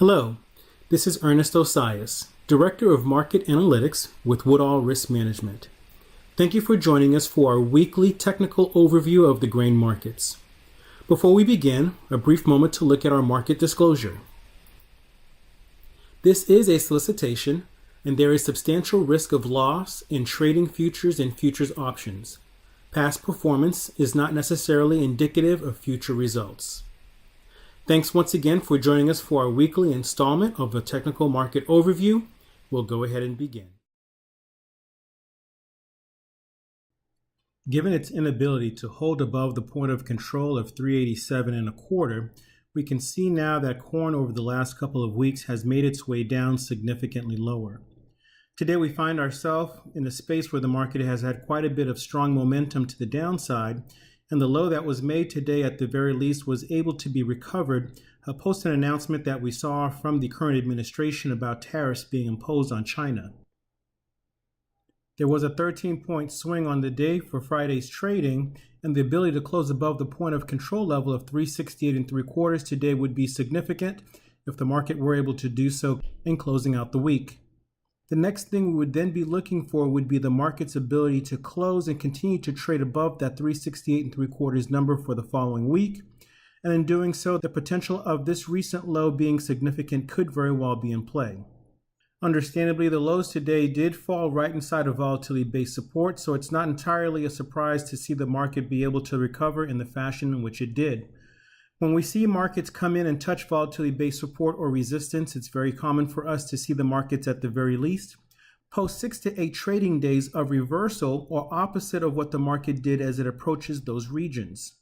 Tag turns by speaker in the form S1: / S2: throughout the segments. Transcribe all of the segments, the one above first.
S1: Hello, this is Ernest Osias, Director of Market Analytics with Woodall Risk Management. Thank you for joining us for our weekly technical overview of the grain markets. Before we begin, a brief moment to look at our market disclosure. This is a solicitation, and there is substantial risk of loss in trading futures and futures options. Past performance is not necessarily indicative of future results. Thanks once again for joining us for our weekly installment of the Technical Market Overview. We'll go ahead and begin. Given its inability to hold above the point of control of 387.25, we can see now that corn over the last couple of weeks has made its way down significantly lower. Today we find ourselves in a space where the market has had quite a bit of strong momentum to the downside, and the low that was made today at the very least was able to be recovered post an announcement that we saw from the current administration about tariffs being imposed on China. There was a 13-point swing on the day for Friday's trading, and the ability to close above the point of control level of 368.75 today would be significant if the market were able to do so in closing out the week. The next thing we would then be looking for would be the market's ability to close and continue to trade above that 368.75 number for the following week. And in doing so, the potential of this recent low being significant could very well be in play. Understandably, the lows today did fall right inside of volatility-based support, so it's not entirely a surprise to see the market be able to recover in the fashion in which it did. When we see markets come in and touch volatility-based support or resistance, it's very common for us to see the markets at the very least post 6 to 8 trading days of reversal or opposite of what the market did as it approaches those regions.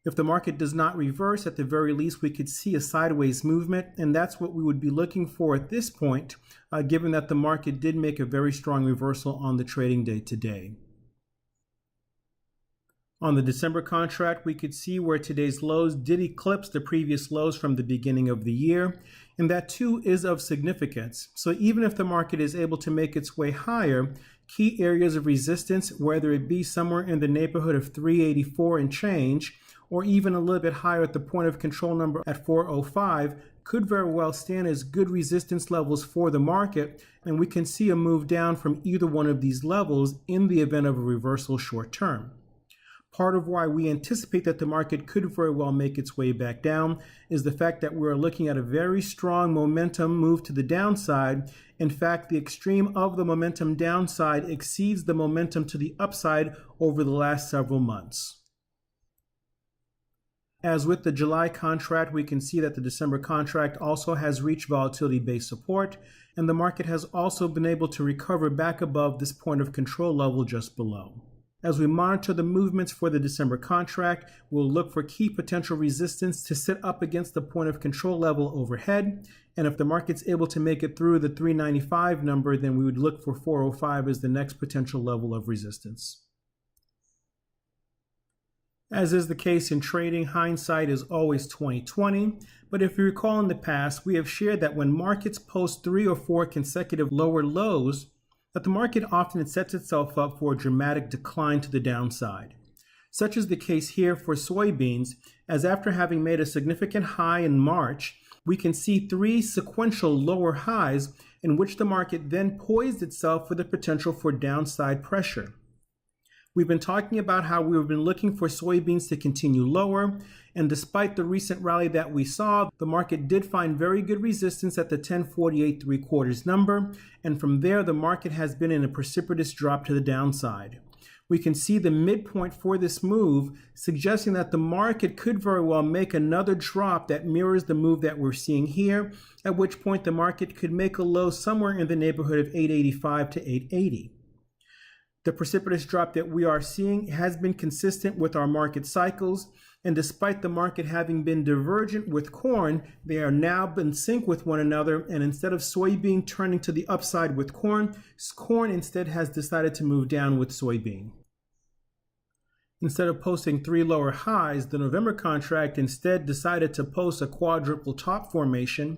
S1: If the market does not reverse, at the very least, we could see a sideways movement, and that's what we would be looking for at this point, given that the market did make a very strong reversal on the trading day today. On the December contract, we could see where today's lows did eclipse the previous lows from the beginning of the year, and that too is of significance. So even if the market is able to make its way higher, key areas of resistance, whether it be somewhere in the neighborhood of 384 and change, or even a little bit higher at the point of control number at 405, could very well stand as good resistance levels for the market, and we can see a move down from either one of these levels in the event of a reversal short term. Part of why we anticipate that the market could very well make its way back down is the fact that we're looking at a very strong momentum move to the downside. In fact, the extreme of the momentum downside exceeds the momentum to the upside over the last several months. As with the July contract, we can see that the December contract also has reached volatility-based support, and the market has also been able to recover back above this point of control level just below. As we monitor the movements for the December contract, we'll look for key potential resistance to sit up against the point of control level overhead, and if the market's able to make it through the 395 number, then we would look for 405 as the next potential level of resistance. As is the case in trading, hindsight is always 20/20, but if you recall in the past, we have shared that when markets post 3 or 4 consecutive lower lows, that the market often sets itself up for a dramatic decline to the downside. Such is the case here for soybeans, as after having made a significant high in March, we can see 3 sequential lower highs in which the market then poised itself for the potential for downside pressure. We've been talking about how we've been looking for soybeans to continue lower, and despite the recent rally that we saw, the market did find very good resistance at the 1048.75 number, and from there the market has been in a precipitous drop to the downside. We can see the midpoint for this move, suggesting that the market could very well make another drop that mirrors the move that we're seeing here, at which point the market could make a low somewhere in the neighborhood of 885 to 880. The precipitous drop that we are seeing has been consistent with our market cycles, and despite the market having been divergent with corn, they are now in sync with one another, and instead of soybean turning to the upside with corn, corn instead has decided to move down with soybean. Instead of posting 3 lower highs, the November contract instead decided to post a quadruple top formation.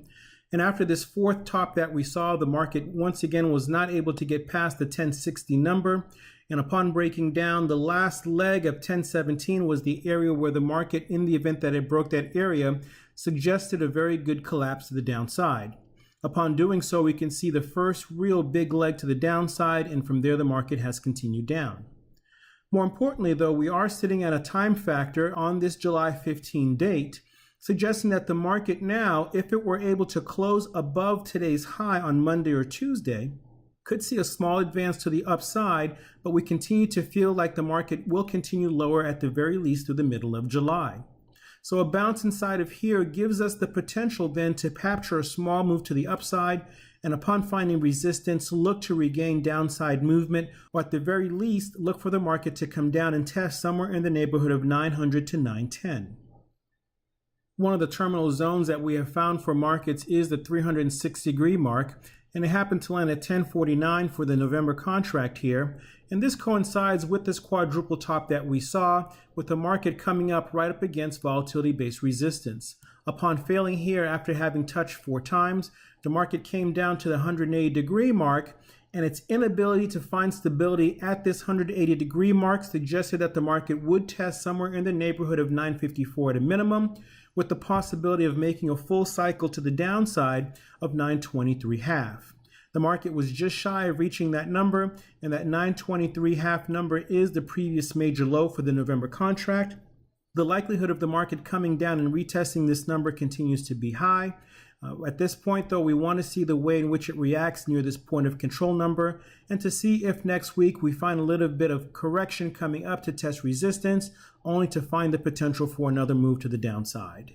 S1: And after this 4th top that we saw, the market once again was not able to get past the 1060 number. And upon breaking down, the last leg of 1017 was the area where the market, in the event that it broke that area, suggested a very good collapse to the downside. Upon doing so, we can see the first real big leg to the downside, and from there the market has continued down. More importantly, though, we are sitting at a time factor on this July 15 date, suggesting that the market now, if it were able to close above today's high on Monday or Tuesday, could see a small advance to the upside, but we continue to feel like the market will continue lower at the very least through the middle of July. So a bounce inside of here gives us the potential then to capture a small move to the upside, and upon finding resistance, look to regain downside movement, or at the very least, look for the market to come down and test somewhere in the neighborhood of 900 to 910. One of the terminal zones that we have found for markets is the 306-degree mark, and it happened to land at 1049 for the November contract here. And this coincides with this quadruple top that we saw, with the market coming up right up against volatility-based resistance. Upon failing here after having touched 4 times, the market came down to the 180-degree mark, and its inability to find stability at this 180-degree mark suggested that the market would test somewhere in the neighborhood of 954 at a minimum, with the possibility of making a full cycle to the downside of 923.5. The market was just shy of reaching that number, and that 923.5 number is the previous major low for the November contract. The likelihood of the market coming down and retesting this number continues to be high. At this point, though, we want to see the way in which it reacts near this point of control number, and to see if next week we find a little bit of correction coming up to test resistance, only to find the potential for another move to the downside.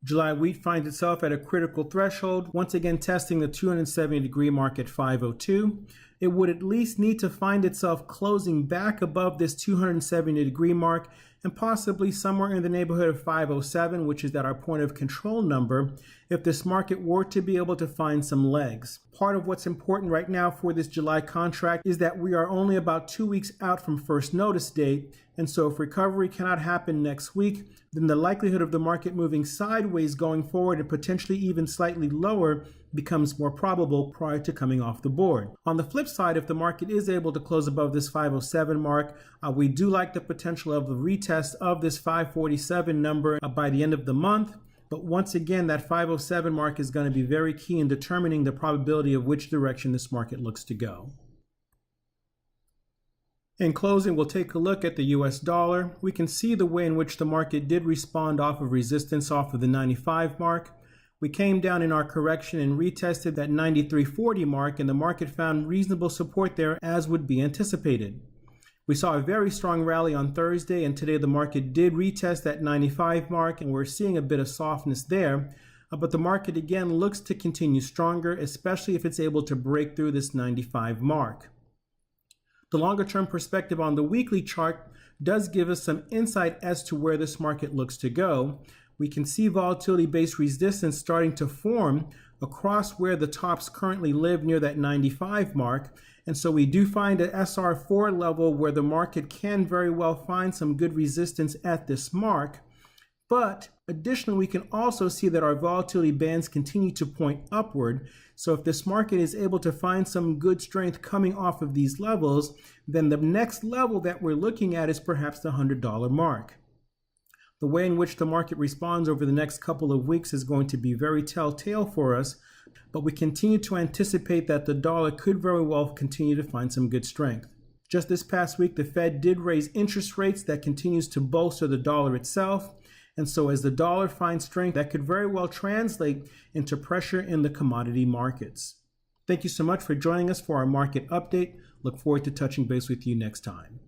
S1: July wheat finds itself at a critical threshold, once again testing the 270-degree mark at 502. It would at least need to find itself closing back above this 270-degree mark, and possibly somewhere in the neighborhood of 507, which is at our point of control number, if this market were to be able to find some legs. Part of what's important right now for this July contract is that we are only about 2 weeks out from first notice date, and so if recovery cannot happen next week, then the likelihood of the market moving sideways going forward and potentially even slightly lower becomes more probable prior to coming off the board. On the flip side, if the market is able to close above this 507 mark, we do like the potential of the retest of this 547 number by the end of the month. But once again, that 507 mark is going to be very key in determining the probability of which direction this market looks to go. In closing, we'll take a look at the US dollar. We can see the way in which the market did respond off of resistance off of the 95 mark. We came down in our correction and retested that 93.40 mark, and the market found reasonable support there, as would be anticipated. We saw a very strong rally on Thursday, and today the market did retest that 95 mark, and we're seeing a bit of softness there. But the market again looks to continue stronger, especially if it's able to break through this 95 mark. The longer term perspective on the weekly chart does give us some insight as to where this market looks to go. We can see volatility-based resistance starting to form across where the tops currently live near that 95 mark. And so we do find an SR4 level where the market can very well find some good resistance at this mark. But additionally, we can also see that our volatility bands continue to point upward. So if this market is able to find some good strength coming off of these levels, then the next level that we're looking at is perhaps the $100 mark. The way in which the market responds over the next couple of weeks is going to be very telltale for us, but we continue to anticipate that the dollar could very well continue to find some good strength. Just this past week, the Fed did raise interest rates that continues to bolster the dollar itself. And so as the dollar finds strength, that could very well translate into pressure in the commodity markets. Thank you so much for joining us for our market update. Look forward to touching base with you next time.